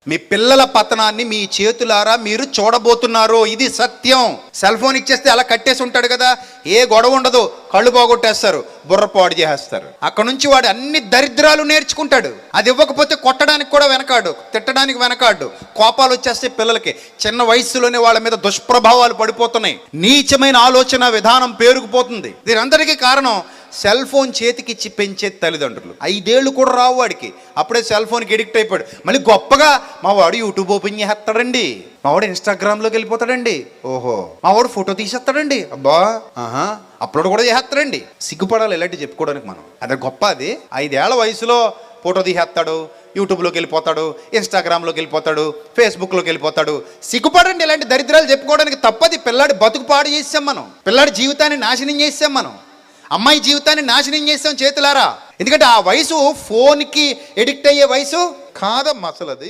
మీ పిల్లల పతనాన్ని మీ చేతులారా మీరు చూడబోతున్నారు. ఇది సత్యం. సెల్ ఫోన్ ఇచ్చేస్తే అలా కట్టేసి ఉంటాడు కదా, ఏ గొడవ ఉండదు, కళ్ళు పోగొట్టేస్తారు, బుర్ర పాడు చేసేస్తారు. అక్కడ నుంచి వాడు అన్ని దరిద్రాలు నేర్చుకుంటాడు. అది ఇవ్వకపోతే కొట్టడానికి కూడా వెనకాడు, తిట్టడానికి వెనకాడు. కోపాలు వచ్చేస్తే పిల్లలకి చిన్న వయసులోనే వాళ్ళ మీద దుష్ప్రభావాలు పడిపోతున్నాయి. నీచమైన ఆలోచన విధానం పేరుకుపోతుంది. దీనందరికీ కారణం సెల్ ఫోన్ చేతికిచ్చి పెంచే తల్లిదండ్రులు. 5 ఏళ్ళు కూడా రావు వాడికి, అప్పుడే సెల్ ఫోన్కి ఎడిక్ట్ అయిపోయాడు. మళ్ళీ గొప్పగా మా వాడు యూట్యూబ్ ఓపెన్ చేస్తాడండి, మా వాడు ఇన్స్టాగ్రామ్లోకి వెళ్ళిపోతాడండి, ఓహో మా వాడు ఫోటో తీసేస్తాడండి, అబ్బా అప్లోడ్ కూడా చేస్తాడండి. సిగ్గుపడాలి ఇలాంటివి చెప్పుకోవడానికి మనం. అదే గొప్ప. అది 5 ఏళ్ల వయసులో ఫోటో తీసేస్తాడు, యూట్యూబ్లోకి వెళ్ళిపోతాడు, ఇన్స్టాగ్రామ్లోకి వెళ్ళిపోతాడు, ఫేస్బుక్లోకి వెళ్ళిపోతాడు. సిగ్గుపడండి ఇలాంటి దరిద్రాలు చెప్పుకోవడానికి. తప్పది. పిల్లాడి బతుకు పాడు చేసాం మనం, పిల్లాడి జీవితాన్ని నాశనం చేసాం మనం, అమ్మాయి జీవితాన్ని నాశనం చేసాం చేతులారా. ఎందుకంటే ఆ వయసు ఫోన్కి ఎడిక్ట్ అయ్యే వయసు కాదమ్మా అసలు అది.